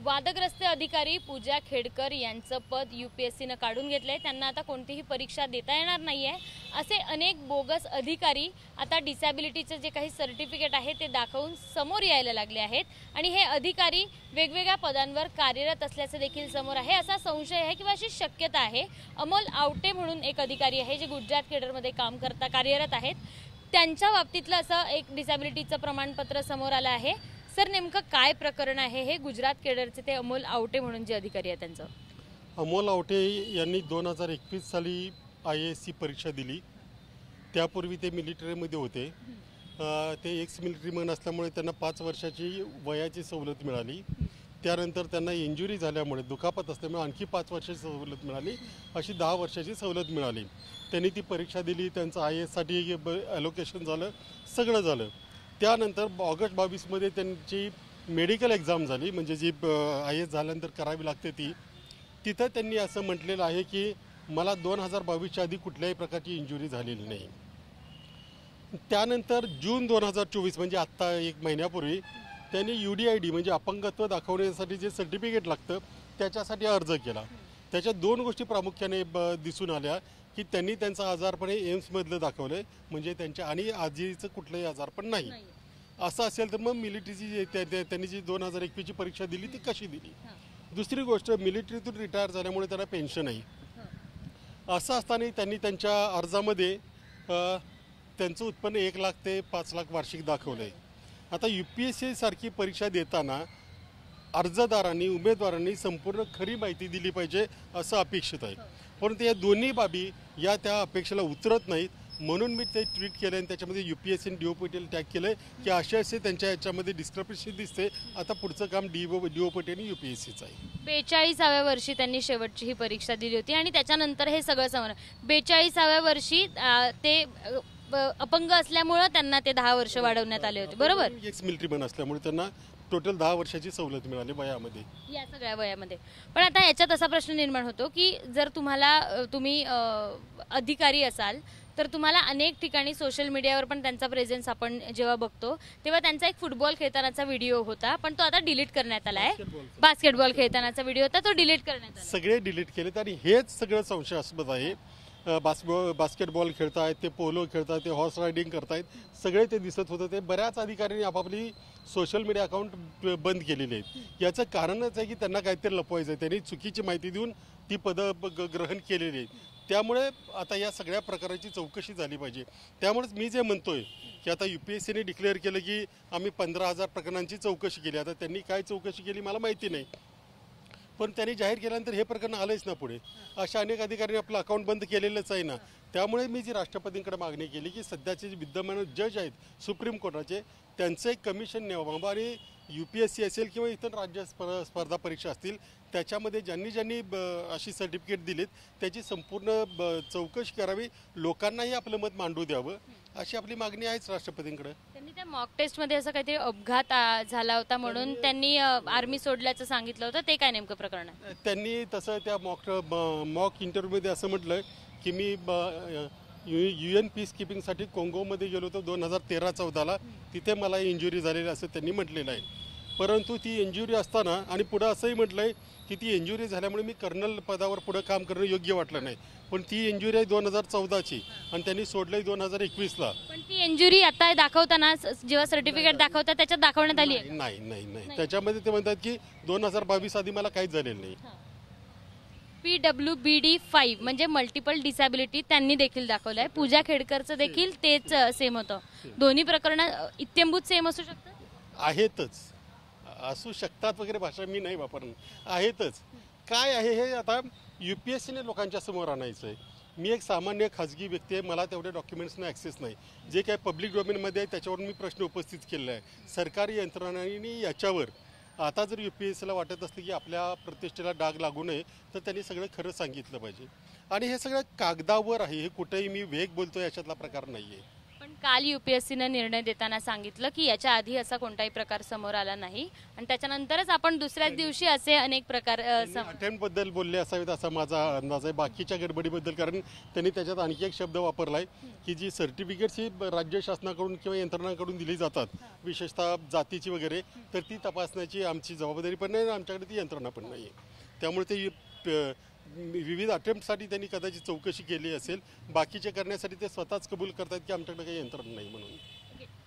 वादग्रस्त अधिकारी पूजा खेडकर यांचं पद यूपीएससीने काढून घेतलंय। त्यांना आता कोणतीही परीक्षा देता येणार नाहीये। असे अनेक बोगस अधिकारी आता डिसॅबिलिटीचे जे काही सर्टिफिकेट आहे ते दाखवून समोर यायला लागले आहेत आणि हे अधिकारी वेगवेगळ्या पदांवर कार्यरत असल्याचे देखील समोर आहे। असा संशय आहे किंवा अशी शक्यता आहे। अमोल आवटे म्हणून एक अधिकारी आहे जे गुजरात केडरमध्ये कार्यरत आहेत। त्यांच्या बाबतीतलं असं एक डिसॅबिलिटीचं प्रमाणपत्र समोर आलं आहे। सर, नेमकं काय प्रकरण आहे हे गुजरात केडरचे ते अमोल आवटे म्हणून जे अधिकारी आहे त्यांचं? अमोल आवटे यांनी 2021 साली IASची परीक्षा दिली। त्यापूर्वी ते मिलिटरीमध्ये होते। ते एक्स मिलिटरीमन असल्यामुळे त्यांना 5 वर्षाची वयाची सवलत मिळाली। त्यानंतर त्यांना इंजुरी झाल्यामुळे दुखापत असल्यामुळे आणखी 5 वर्षाची सवलत मिळाली। अशी 10 वर्षाची सवलत मिळाली। त्यांनी ती परीक्षा दिली। त्यांचं IASसाठी ॲलोकेशन झालं, सगळं झालं। त्यानंतर ऑगस्ट 22 मध्ये त्यांची मेडिकल एक्झाम झाली, म्हणजे जी IAS झाल्यानंतर करावी लागते ती। तिथं त्यांनी असं म्हटलेलं आहे की मला 2022च्या आधी कुठल्याही प्रकारची इंजुरी झालेली नाही। त्यानंतर जून 2024 म्हणजे आत्ता 1 महिन्यापूर्वी त्यांनी UDID म्हणजे अपंगत्व दाखवण्यासाठी जे सर्टिफिकेट लागतं त्याच्यासाठी अर्ज केला। त्याच्या 2 गोष्टी प्रामुख्याने दिसून आल्या की त्यांनी त्यांचं आजारपण एम्समधलं दाखवलं, म्हणजे त्यांच्या आणि आजीचं कुठलंही आजारपण नाही। असं असेल तर मग मिलिटरीची त्यांनी जी 2021ची परीक्षा दिली ती कशी दिली? दुसरी गोष्ट, मिलिटरीतून रिटायर झाल्यामुळे त्यांना पेन्शन आहे। असं असताना त्यांनी त्यांच्या अर्जामध्ये त्यांचं उत्पन्न 1 लाख ते 5 लाख वार्षिक दाखवलं आहे। आता UPSC सारखी परीक्षा देताना अर्जदारांनी उमेदवारांनी संपूर्ण खरी माहिती दिली पाहिजे असं अपेक्षित आहे। परंतु या दोन्ही बाबी त्या अपेक्षेला उतरत नाहीत। म्हणून मी ते ट्विट केलं आणि त्याच्यामध्ये UPSC आणि DOPT टॅग केलं की असे त्यांच्या याच्यामध्ये डिस्क्रपन्सी दिसते। आता पुढचं काम DOPT आणि UPSCचं आहे। 42व्या वर्षी त्यांनी शेवटची ही परीक्षा दिली होती आणि त्याच्यानंतर हे सगळं समोर 42व्या वर्षी ते अपंग असल्यामुळे त्यांना ते 10 वर्ष वाढवण्यात आले होते, बरोबर? एक्स मिलिटरीमन असल्यामुळे त्यांना टोटल 10 वर्षाची सवलत मिळाली वयामध्ये, या सगळ्या वयामध्ये। पण आता याच्यात असा प्रश्न निर्माण होतो की जर तुम्ही अधिकारी असाल तर तुम्हाला अनेक ठिकाणी सोशल मीडियावर पण त्यांचा प्रेझेन्स आपण जेव्हा बघतो तेव्हा त्यांचा एक फुटबॉल खेळतानाचा व्हिडिओ होता, पण तो आता डिलीट करण्यात आला आहे। बास्केटबॉल खेळतानाचा व्हिडिओ होता, तो डिलीट करण्यात आला। सगळे डिलीट केलेत आणि हेच सगळं संशयास्पद आहे। बास्केटबॉल खेळतायत, ते पोलो खेळतायत, ते हॉर्स रायडिंग करतायत, सगळे ते दिसत होतं। ते बऱ्याच अधिकाऱ्यांनी आपापली सोशल मीडिया अकाउंट बंद केलेले आहेत। याचं कारणच आहे की त्यांना काहीतरी लपवायचं आहे। त्यांनी चुकीची माहिती देऊन ती पदं ग्रहण केलेली आहेत। त्यामुळे आता या सगळ्या प्रकाराची चौकशी झाली पाहिजे। त्यामुळेच मी जे म्हणतोय की आता UPSCने डिक्लेअर केलं की आम्ही 15,000 प्रकरणांची चौकशी केली। आता त्यांनी काय चौकशी केली मला माहिती नाही, पण त्यांनी जाहीर केल्यानंतर हे प्रकरण आलंच ना पुढे। अशा अनेक अधिकाऱ्यांनी आपलं अकाउंट बंद केलेलंच आहे ना। त्यामुळे मी जी राष्ट्रपतींकडे मागणी केली की सध्याचे जे विद्यमान जज आहेत सुप्रीम कोर्टाचे, त्यांचं एक कमिशन नेमावं आणि UPSC असेल किंवा इतर राज्य स्पर्धा परीक्षा असतील त्याच्यामध्ये ज्यांनी अशी सर्टिफिकेट दिलीत त्याची संपूर्ण चौकशी करावी, लोकांनाही आपलं मत मांडू द्यावं, अशी आपली मागणी आहेच राष्ट्रपतींकडे। त्यांनी त्या मॉक टेस्टमध्ये असं काहीतरी अपघात झाला होता म्हणून त्यांनी आर्मी सोडल्याचं सांगितलं होतं, ते काय नेमकं प्रकरण आहे? त्यांनी तसं त्या मॉक इंटरव्ह्यूमध्ये असं म्हटलं की मी UN पीस कीपिंगसाठी कोंगोमध्ये गेलो होतो 2013-14ला, तिथे मला इंजुरी झालेली असं त्यांनी म्हटलेलं आहे। परंतु ती इंजुरी असताना आणि पुढं असंही म्हटलं आहे की ती इंजुरी झाल्यामुळे मी कर्नल पदावर पुढं काम करणं योग्य वाटलं नाही, पण ती इंजुरी आहे 2014ची आणि त्यांनी सोडलंय 2021ला। पण ती इंजुरी आता दाखवताना जेव्हा सर्टिफिकेट दाखवतात त्याच्यात दाखवण्यात आली आहे? नाही, त्याच्यामध्ये ते म्हणतात की 2022 आधी मला काहीच झालेलं नाही। PWBD5 म्हणजे मल्टिपल डिसॅबिलिटी त्यांनी देखील दाखवलंय। पूजा खेडकरचं देखील तेच सेम होतं। दोन्ही प्रकरण इत्यंभूत सेम असू शकतात? आहेतच, असू शकतात वगैरे भाषा मी नाही वापरणार, आहेतच। काय आहे हे आता UPSCने लोकांच्या समोर आणायचं आहे। मी एक सामान्य खाजगी व्यक्ती आहे, मला तेवढ्या डॉक्युमेंट्सना ॲक्सेस नाही। जे काय पब्लिक डोमेनमध्ये आहे त्याच्यावर मी प्रश्न उपस्थित केलेला आहे। सरकारी यंत्रणांनी याच्यावर आता जर UPSCला वाटत असलं की आपल्या प्रतिष्ठेला डाग लागू नये तर त्यांनी सगळं खरं सांगितलं पाहिजे। आणि हे सगळं कागदावर आहे, हे कुठेही मी वेग बोलतोय अशातला प्रकार नाही आहे। पण काल UPSCनं निर्णय देताना सांगितलं की याच्या आधी असा कोणताही प्रकार समोर आला नाही आणि त्याच्यानंतरच आपण दुसऱ्याच दिवशी असे अनेक प्रकार अटेम्प्ट बद्दल बोलले असावेत असा माझा अंदाज आहे, बाकीच्या गडबडीबद्दल. कारण त्यांनी त्याच्यात आणखी एक शब्द वापरलाय की जी सर्टिफिकेट्स ही राज्य शासनाकडून किंवा यंत्रणांकडून दिली जातात, विशेषतः जातीची वगैरे, तर ती तपासण्याची आमची जबाबदारी पण नाही आणि आमच्याकडे ती यंत्रणा पण नाही आहे. त्यामुळे ते विविध अटेम्प्टसाठी त्यांनी कदाचित चौकशी केली असेल, बाकीचे करण्यासाठी ते स्वतःच कबूल करतात की आमच्याकडे काही यंत्रणा नाही म्हणून.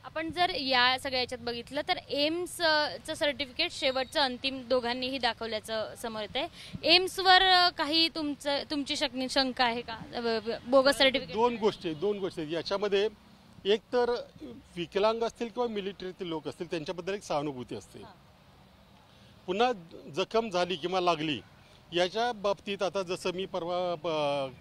आपण जर या सगळ्या याच्यात बघितलं तर एम्सचं सर्टिफिकेट शेवटचं अंतिम दोघांनीही दाखवल्याचं समोर येत आहे. एम्सवर काही तुमची शंका आहे का बोगस सर्टिफिकेट? दोन गोष्टी याच्यामध्ये. एक तर विकलांग असतील किंवा मिलिटरीतील लोक असतील त्यांच्याबद्दल एक सहानुभूती असते. पुन्हा जखम झाली किंवा लागली याच्या बाबतीत आता जसं मी परवा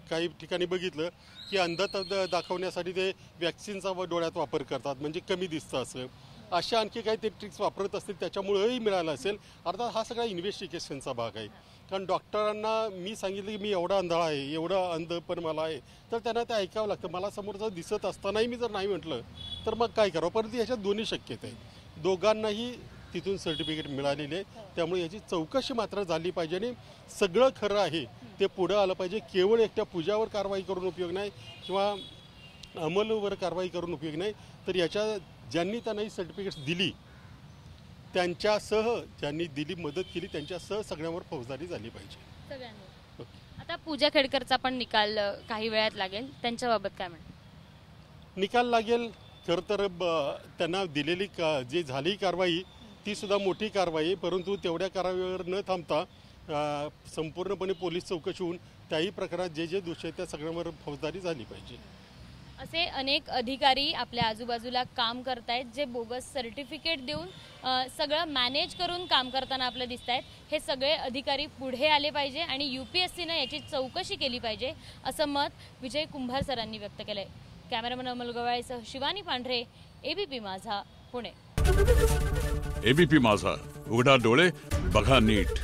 काही ठिकाणी बघितलं की अंधता दाखवण्यासाठी ते वॅक्सिनचा डोळ्यात वापर करतात, म्हणजे कमी दिसतं असं. अशा आणखी काही ते ट्रिक्स वापरत असतील त्याच्यामुळेही मिळालं असेल. अर्थात हा सगळा इन्व्हेस्टिगेशनचा भाग आहे. कारण डॉक्टरांना मी सांगितलं की मी एवढा अंधळा आहे, एवढं अंध पण मला आहे, तर त्यांना ते ऐकावं लागतं. मला समोरचं दिसत असतानाही मी जर नाही म्हटलं तर मग काय करावं. परंतु याच्यात दोन्ही शक्यता आहे. दोघांनाही तिथून सर्टिफिकेट मिळालेले आहे, त्यामुळे याची चौकशी मात्र झाली पाहिजे आणि सगळं खरं आहे ते पुढं आलं पाहिजे. केवळ एकट्या पूजावर कारवाई करून उपयोग नाही किंवा अमलवर कारवाई करून उपयोग नाही, तर याच्या ज्यांनी त्यांना ही सर्टिफिकेट्स दिली त्यांच्यासह, ज्यांनी दिली मदत केली त्यांच्यासह सगळ्यांवर फौजदारी झाली पाहिजे. आता पूजा खेडकरचा पण निकाल काही वेळात लागेल, त्यांच्याबाबत काय म्हणतात? निकाल लागेल. खरं तर त्यांना दिलेली जी झाली कारवाई ती सुद्धा मोठी कारवाई आहे, परंतु तेवढ्या कारवाईवर न थांबता संपूर्णपणे पोलीस चौकशी होऊन त्याही प्रकारात जे दोषी आहेत त्या सगळ्यांवर फौजदारी झाली पाहिजे. असे अनेक अधिकारी आपल्या आजूबाजूला काम करतायत जे बोगस सर्टिफिकेट देऊन सगळं मॅनेज करून काम करताना आपलं दिसत आहेत. हे सगळे अधिकारी पुढे आले पाहिजे आणि UPSCनं याची चौकशी केली पाहिजे असं मत विजय कुंभार सरांनी व्यक्त केलंय. कॅमेरामन अमल गवाळेसह शिवानी पांढरे, ABP माझा, पुणे. ABP माझा, उघडा डोळे बघा नीट.